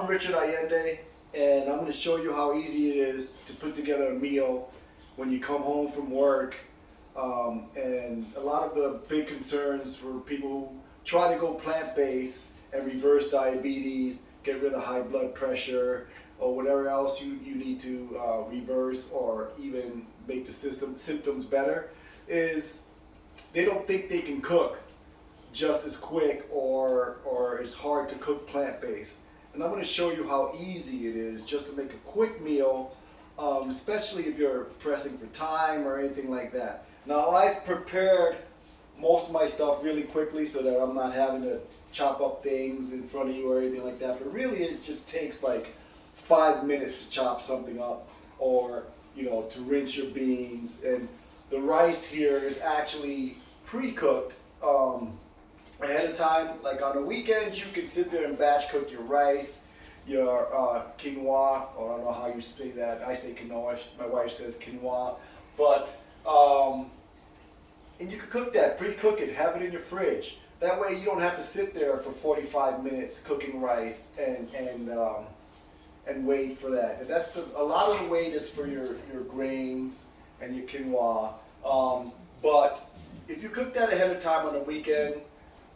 I'm Richard Allende, and I'm going to show you how easy it is to put together a meal when you come home from work. And a lot of the big concerns for people who try to go plant-based and reverse diabetes, get rid of high blood pressure, or whatever else you need to reverse or even make the symptoms better, is they don't think they can cook just as quick or as hard to cook plant-based. And I'm going to show you how easy it is just to make a quick meal, especially if you're pressing for time or anything like that. Now, I've prepared most of my stuff really quickly so that I'm not having to chop up things in front of you or anything like that, but really it just takes like 5 minutes to chop something up, or to rinse your beans. And the rice here is actually pre-cooked ahead of time. Like on the weekends, you can sit there and batch cook your rice, your quinoa, or I don't know how you say that. I say quinoa. My wife says quinoa. But and you can cook that, pre-cook it, have it in your fridge. That way you don't have to sit there for 45 minutes cooking rice and wait for that. And that's a lot of the wait is for your grains and your quinoa. But if you cook that ahead of time on the weekend,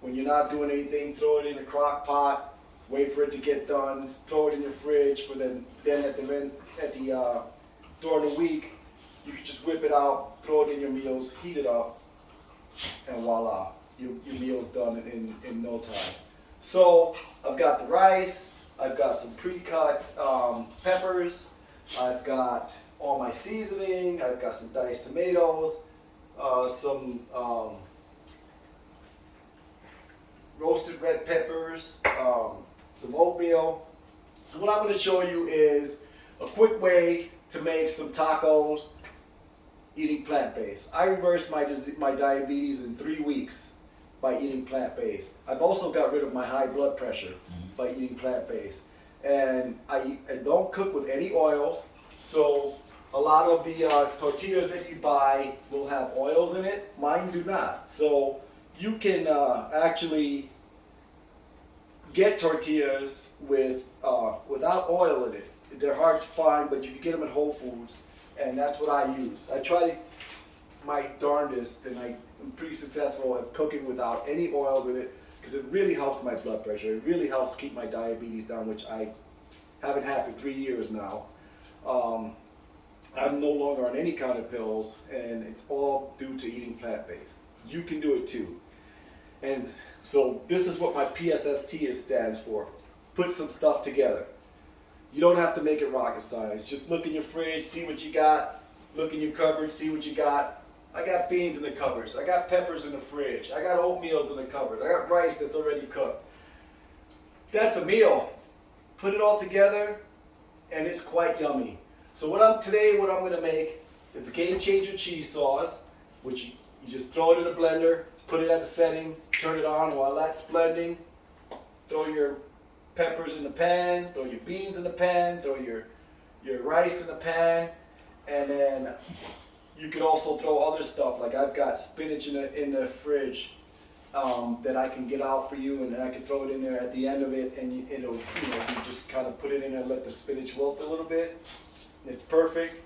when you're not doing anything, throw it in a crock pot, wait for it to get done, throw it in your fridge for then during the week, you can just whip it out, throw it in your meals, heat it up, and voila, your meal's done in no time. So I've got the rice, I've got some pre-cut peppers, I've got all my seasoning, I've got some diced tomatoes, some roasted red peppers, some oatmeal. So what I'm going to show you is a quick way to make some tacos eating plant-based. I reversed my diabetes in 3 weeks by eating plant-based. I've also got rid of my high blood pressure by eating plant-based. And I don't cook with any oils, so a lot of the tortillas that you buy will have oils in it. Mine do not. So you can actually get tortillas without oil in it. They're hard to find, but you can get them at Whole Foods, and that's what I use. I try my darndest, and I'm pretty successful at cooking without any oils in it, because it really helps my blood pressure. It really helps keep my diabetes down, which I haven't had for 3 years now. I'm no longer on any kind of pills, and it's all due to eating plant-based. You can do it too. And so this is what my P.S.S.T stands for. Put some stuff together. You don't have to make it rocket science. Just look in your fridge, see what you got. Look in your cupboard, see what you got. I got beans in the cupboards. I got peppers in the fridge. I got oatmeals in the cupboard. I got rice that's already cooked. That's a meal. Put it all together, and it's quite yummy. So what I'm going to make is a game changer cheese sauce, which you just throw it in a blender, put it at a setting, turn it on. While that's blending, throw your peppers in the pan, throw your beans in the pan, throw your rice in the pan, and then you can also throw other stuff. Like I've got spinach in the fridge that I can get out for you, and then I can throw it in there at the end of it, and you just kind of put it in there and let the spinach wilt a little bit. It's perfect.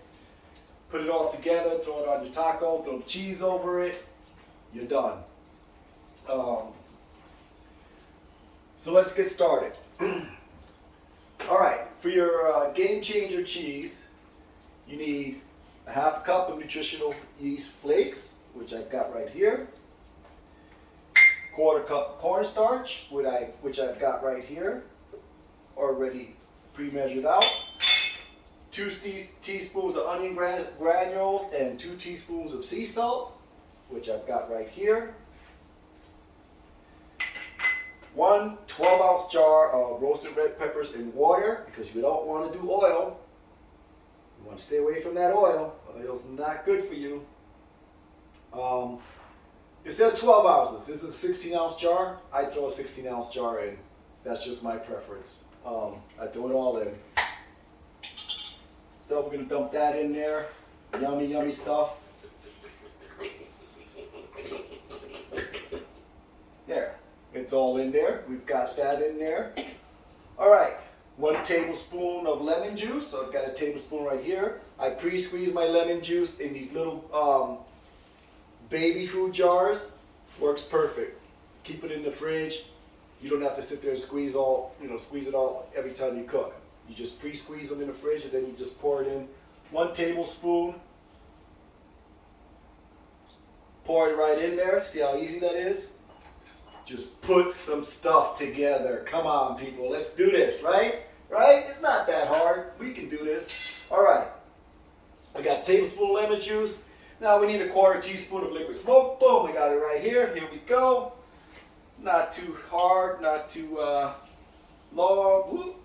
Put it all together, throw it on your taco, throw cheese over it, you're done. So let's get started. All right, for your game changer cheese, you need a ½ cup of nutritional yeast flakes, which I've got right here. 1/4 cup cornstarch, which I've got right here, already pre-measured out. 2 teaspoons of onion granules and 2 teaspoons of sea salt, which I've got right here. 1 12-ounce jar of roasted red peppers in water, because you don't want to do oil. You want to stay away from that oil. Oil's not good for you. It says 12 ounces. This is a 16-ounce jar. I throw a 16-ounce jar in. That's just my preference. I throw it all in. So we're going to dump that in there. Yummy, yummy stuff. There. It's all in there. We've got that in there. All right. 1 tablespoon of lemon juice. So I've got a tablespoon right here. I pre-squeeze my lemon juice in these little baby food jars. Works perfect. Keep it in the fridge. You don't have to sit there and squeeze it all every time you cook. You just pre-squeeze them in the fridge and then you just pour it in. 1 tablespoon. Pour it right in there. See how easy that is? Just put some stuff together. Come on, people. Let's do this, right? Right? It's not that hard. We can do this. All right. I got a tablespoon of lemon juice. Now we need a 1/4 teaspoon of liquid smoke. Boom, I got it right here. Here we go. Not too hard, not too long. Whoop.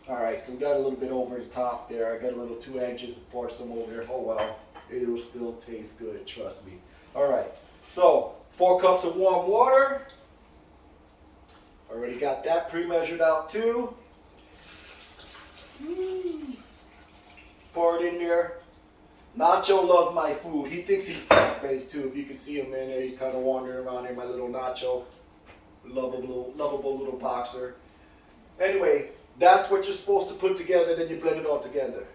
All right, so we got a little bit over the top there. I got a little too anxious to pour some over there. Oh well, it will still taste good, trust me. All right, so 4 cups of warm water. Already got that pre-measured out too. Pour it in there. Nacho loves my food. He thinks he's plant-based too. If you can see him in there, he's kind of wandering around here, my little Nacho. Lovable little boxer. Anyway, that's what you're supposed to put together, then you blend it all together.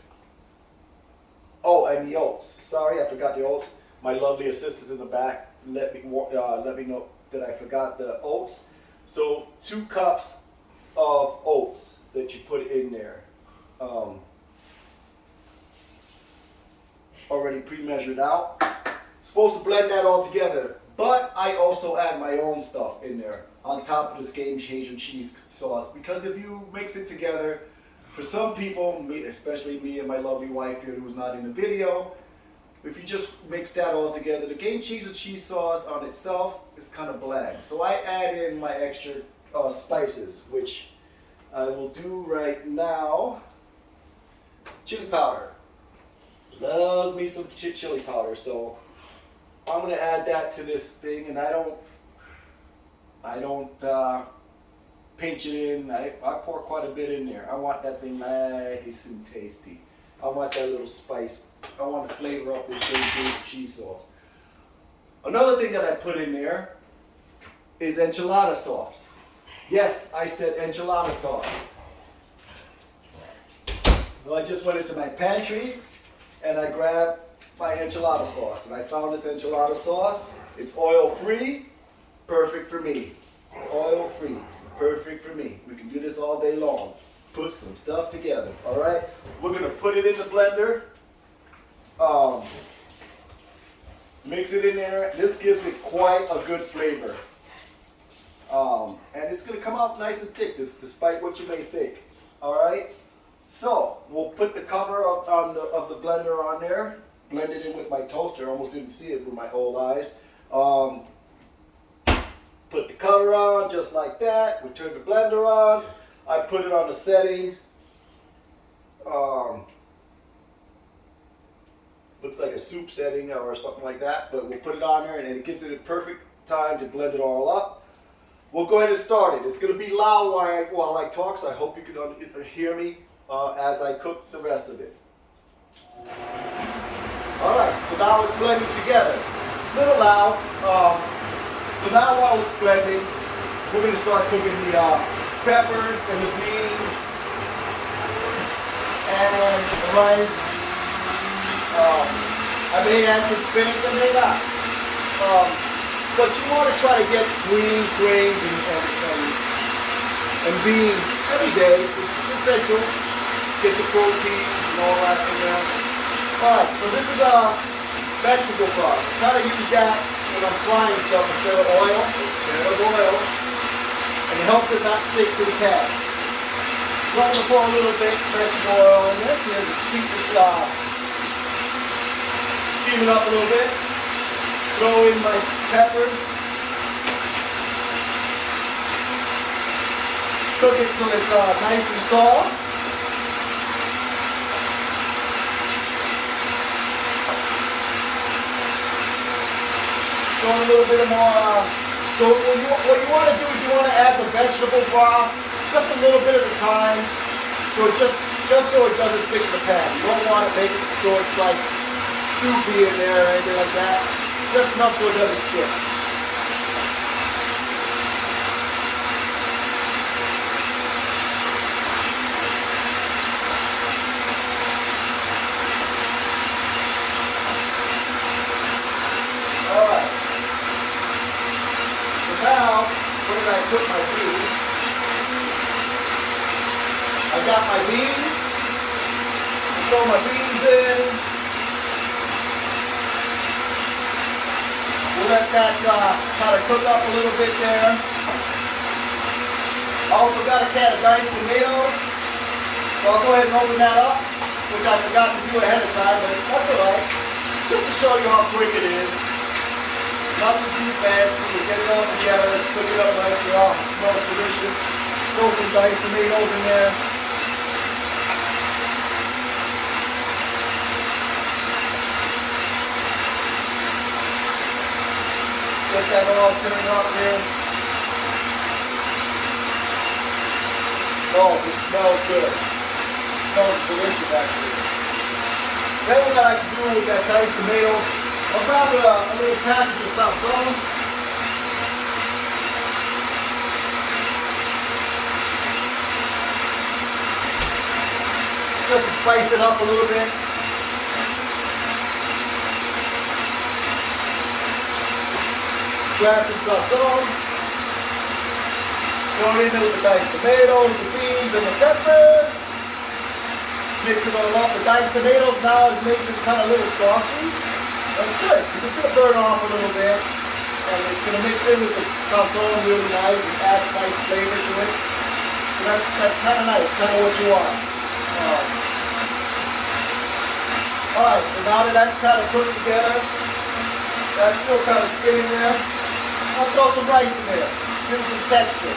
Oh, and the oats. Sorry, I forgot the oats. My lovely assistants in the back let me know that I forgot the oats. So 2 cups of oats that you put in there. Already pre-measured out. Supposed to blend that all together. But I also add my own stuff in there on top of this game changer cheese sauce, because if you mix it together, for some people, especially me and my lovely wife here who's not in the video, if you just mix that all together, the game changer cheese sauce on itself is kind of bland. So I add in my extra spices, which I will do right now. Chili powder. Loves me some chili powder, so I'm gonna add that to this thing, and I don't pinch it in. I pour quite a bit in there. I want that thing nice and tasty. I want that little spice. I want to flavor up this game cheese sauce. Another thing that I put in there is enchilada sauce. Yes, I said enchilada sauce. So I just went into my pantry and I grabbed my enchilada sauce, and I found this enchilada sauce. It's oil-free, perfect for me. Oil-free, perfect for me. We can do this all day long. Put some stuff together, all right? We're gonna put it in the blender. Mix it in there. This gives it quite a good flavor. And it's gonna come out nice and thick, despite what you may think, all right? So, we'll put the cover of the blender on there. Blend it in with my toaster. I almost didn't see it with my old eyes. Put the cover on just like that. We turn the blender on. I put it on the setting. Looks like a soup setting or something like that, but we'll put it on there and it gives it a perfect time to blend it all up. We'll go ahead and start it. It's going to be loud while I talk, so I hope you can hear me as I cook the rest of it. Alright, so now it's blending together. A little loud. So now while it's blending, we're going to start cooking the peppers and the beans and the rice. I may add some spinach, I may not. But you want to try to get greens and beans every day. It's essential. Get your proteins and all that in there. Alright, so this is a vegetable broth. Kind of use that when I'm frying stuff instead of oil. And it helps it not stick to the pan. So I'm going to pour a little bit of vegetable oil in this. Here's to steam this steam it up a little bit. Throw in my peppers. Cook it till it's nice and soft. Throw in a little bit more. So what you want to do is you want to add the vegetable broth just a little bit at a time. So it just so it doesn't stick to the pan. You don't want to make it so it's like soupy in there or anything like that. Just enough so it doesn't stick. got my beans. Throw my beans in. We'll let that kind of cook up a little bit there. Also got a can of diced tomatoes. So I'll go ahead and open that up, which I forgot to do ahead of time, but that's alright. Just to show you how quick it is. Nothing too fancy. We get it all together. Let's cook it up nicely. Oh, it smells delicious. Throw some diced tomatoes in there. Get that all turned up here. Oh, this smells good. Smells delicious, actually. Then what I like to do with that diced tomatoes, I'll grab a little package of sazon. Just to spice it up a little bit. Grab some sazon. Throw it in there with the diced tomatoes, the beans, and the peppers. Mix it all up. The diced tomatoes now is making it kind of a little saucy. That's good, because it's going to burn off a little bit. And it's going to mix in with the sazon really nice and add a nice flavor to it. So that's kind of nice, kind of what you want. Alright, so now that that's kind of cooked together, that's still kind of spinning there, I'll throw some rice in there, give it some texture.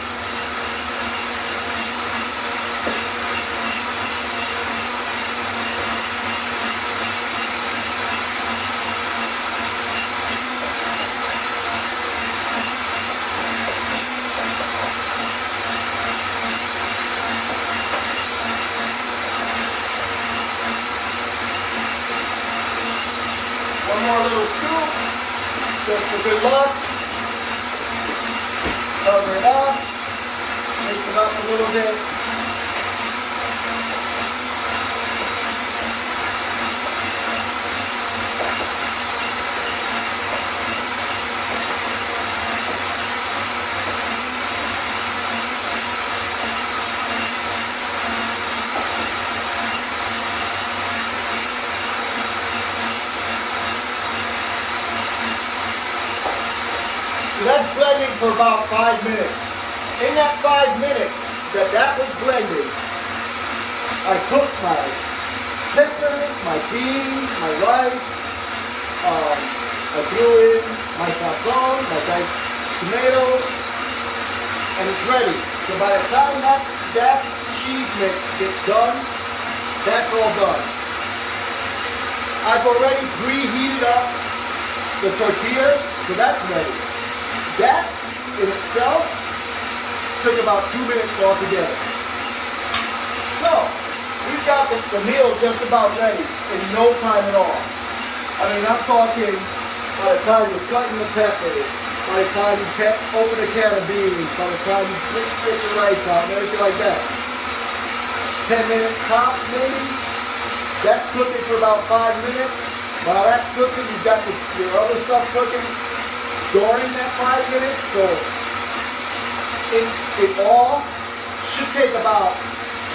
One more little scoop, just for good luck. Cover it up, mix it up a little bit. So that's blending for about 5 minutes. In that 5 minutes that was blending, I cooked my peppers, my beans, my rice. I threw in my sazon, my diced tomatoes, and it's ready. So by the time that cheese mix gets done, that's all done. I've already preheated up the tortillas, so that's ready. That in itself took about 2 minutes altogether. So, we've got the meal just about ready in no time at all. I mean, I'm talking by the time you're cutting the peppers, by the time you open a can of beans, by the time you get your rice out and everything like that. 10 minutes tops maybe. That's cooking for about 5 minutes. While that's cooking, you've got your other stuff cooking during that 5 minutes, so it all should take about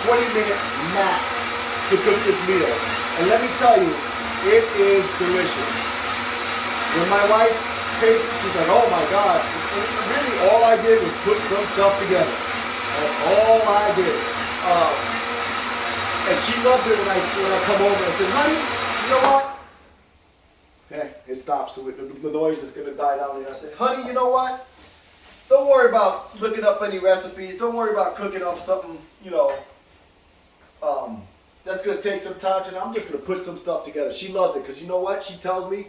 20 minutes max to cook this meal. And let me tell you, it is delicious. When my wife tasted it, she's like, oh my God. And really all I did was put some stuff together. That's all I did. And she loves it when I come over and say, honey, you know what? Okay, it stops, so the noise is going to die down here. I said, honey, you know what? Don't worry about looking up any recipes. Don't worry about cooking up something, you know, that's going to take some time. And I'm just going to put some stuff together. She loves it because you know what? She tells me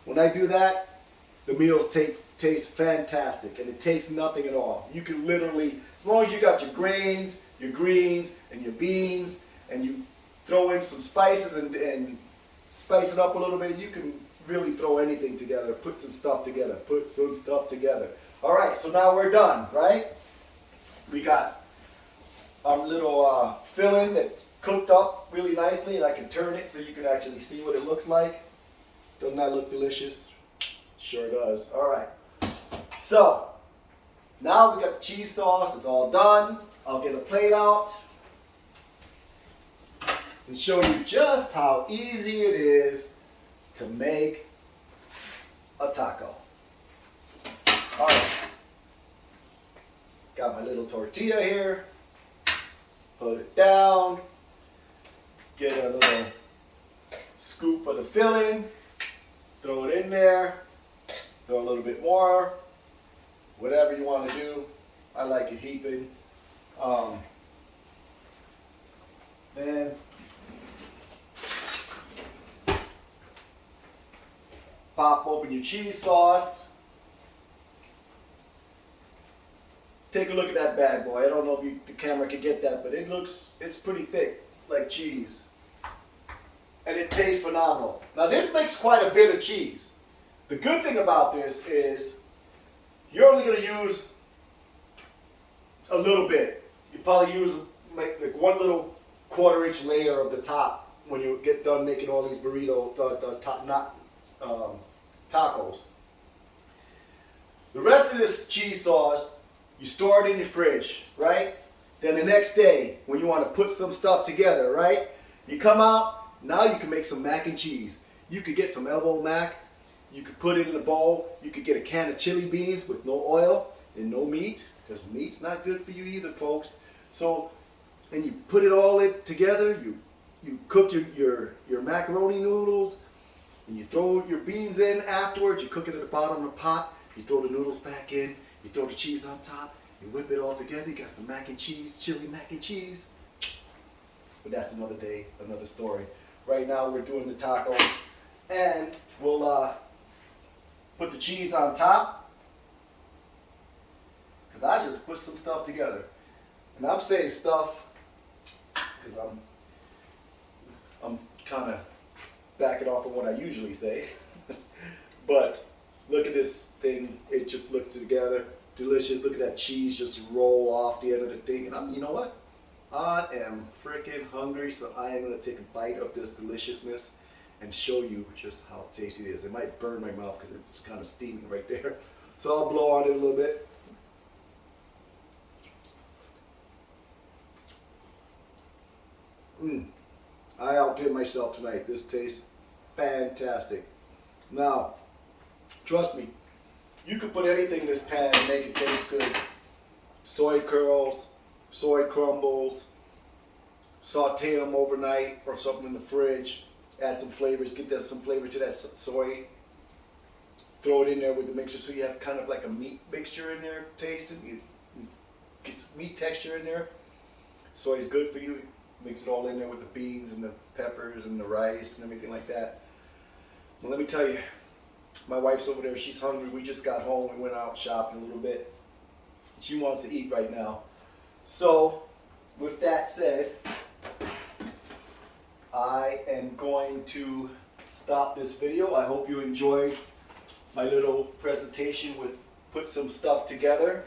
when I do that, the meals taste fantastic. And it takes nothing at all. You can literally, as long as you got your grains, your greens, and your beans, and you throw in some spices and spice it up a little bit, you can really throw anything together. Put some stuff together. Put some stuff together. All right, so now we're done, right? We got our little filling that cooked up really nicely, and I can turn it so you can actually see what it looks like. Doesn't that look delicious? Sure does. All right. So now we got the cheese sauce. It's all done. I'll get a plate out. and show you just how easy it is to make a taco. All right, got my little tortilla here. Put it down, get a little scoop of the filling, throw it in there, throw a little bit more, whatever you want to do. I like it heaping. Then pop open your cheese sauce. Take a look at that bad boy. I don't know if the camera can get that, but it's pretty thick, like cheese. And it tastes phenomenal. Now this makes quite a bit of cheese. The good thing about this is you're only going to use a little bit. You probably use like one little 1/4 inch layer of the top when you get done making all these tacos. The rest of this cheese sauce, you store it in your fridge, right? Then the next day, when you want to put some stuff together, right? You come out, now you can make some mac and cheese. You could get some elbow mac, you could put it in a bowl, you could get a can of chili beans with no oil and no meat, because meat's not good for you either, folks. So, and you put it all together, you cook your macaroni noodles, and you throw your beans in afterwards, you cook it at the bottom of the pot, you throw the noodles back in, you throw the cheese on top, you whip it all together, you got some mac and cheese, chili mac and cheese. But that's another day, another story. Right now we're doing the tacos, and we'll put the cheese on top, because I just put some stuff together. And I'm saying stuff because I'm kind of backing off of what I usually say. But look at this thing, it just looks together, delicious. Look at that cheese just roll off the end of the thing. And you know what? I am freaking hungry, so I am going to take a bite of this deliciousness and show you just how tasty it is. It might burn my mouth because it's kind of steaming right there. So I'll blow on it a little bit. I outdid myself tonight. This tastes fantastic. Now, trust me, you could put anything in this pan and make it taste good. Soy curls, soy crumbles, saute them overnight or something in the fridge, add some flavors, get some flavor to that soy, throw it in there with the mixture so you have kind of like a meat mixture in there tasting. You get some meat texture in there. Soy is good for you. Mix it all in there with the beans and the peppers and the rice and everything like that. Well, let me tell you, my wife's over there, she's hungry. We just got home, we went out shopping a little bit. She wants to eat right now. So, with that said, I am going to stop this video. I hope you enjoyed my little presentation with put some stuff together.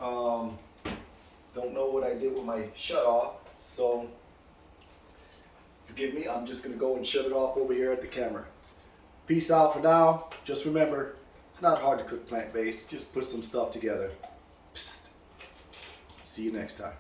Don't know what I did with my shut off, so forgive me. I'm just going to go and shut it off over here at the camera. Peace out for now. Just remember, it's not hard to cook plant-based. Just put some stuff together. Psst. See you next time.